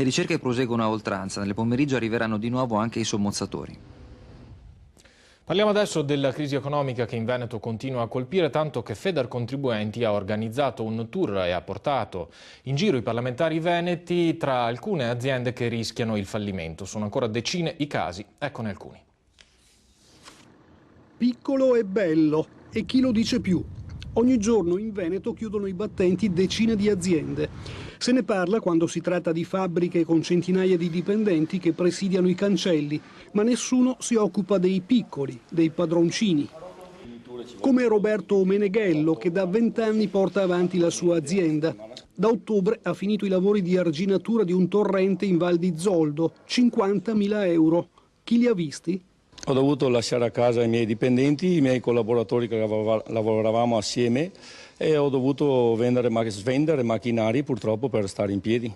Le ricerche proseguono a oltranza, nel pomeriggio arriveranno di nuovo anche i sommozzatori. Parliamo adesso della crisi economica che in Veneto continua a colpire, tanto che Federcontribuenti ha organizzato un tour e ha portato in giro i parlamentari veneti tra alcune aziende che rischiano il fallimento. Sono ancora decine i casi, eccone alcuni. Piccolo e bello, e chi lo dice più? Ogni giorno in Veneto chiudono i battenti decine di aziende. Se ne parla quando si tratta di fabbriche con centinaia di dipendenti che presidiano i cancelli, ma nessuno si occupa dei piccoli, dei padroncini. Come Roberto Meneghello, che da 20 anni porta avanti la sua azienda. Da ottobre ha finito i lavori di arginatura di un torrente in Val di Zoldo, 50.000 euro. Chi li ha visti? Ho dovuto lasciare a casa i miei dipendenti, i miei collaboratori che lavoravamo assieme, e ho dovuto svendere macchinari purtroppo per stare in piedi.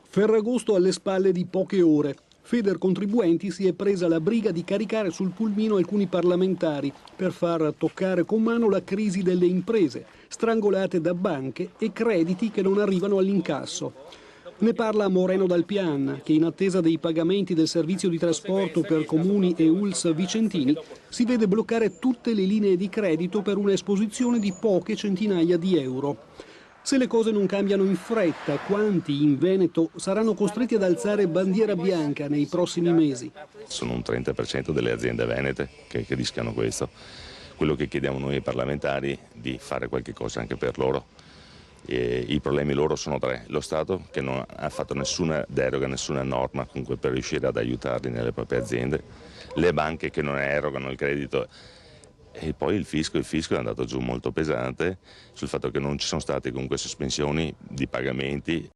Ferragosto alle spalle di poche ore. Federcontribuenti si è presa la briga di caricare sul pulmino alcuni parlamentari per far toccare con mano la crisi delle imprese, strangolate da banche e crediti che non arrivano all'incasso. Ne parla Moreno Dal Pian, che in attesa dei pagamenti del servizio di trasporto per comuni e ULS vicentini si vede bloccare tutte le linee di credito per un'esposizione di poche centinaia di euro. Se le cose non cambiano in fretta, quanti in Veneto saranno costretti ad alzare bandiera bianca nei prossimi mesi? Sono un 30% delle aziende venete che rischiano questo. Quello che chiediamo noi ai parlamentari è di fare qualche cosa anche per loro. I problemi loro sono tre: lo Stato che non ha fatto nessuna deroga, nessuna norma comunque per riuscire ad aiutarli nelle proprie aziende, le banche che non erogano il credito e poi il fisco è andato giù molto pesante sul fatto che non ci sono state comunque sospensioni di pagamenti.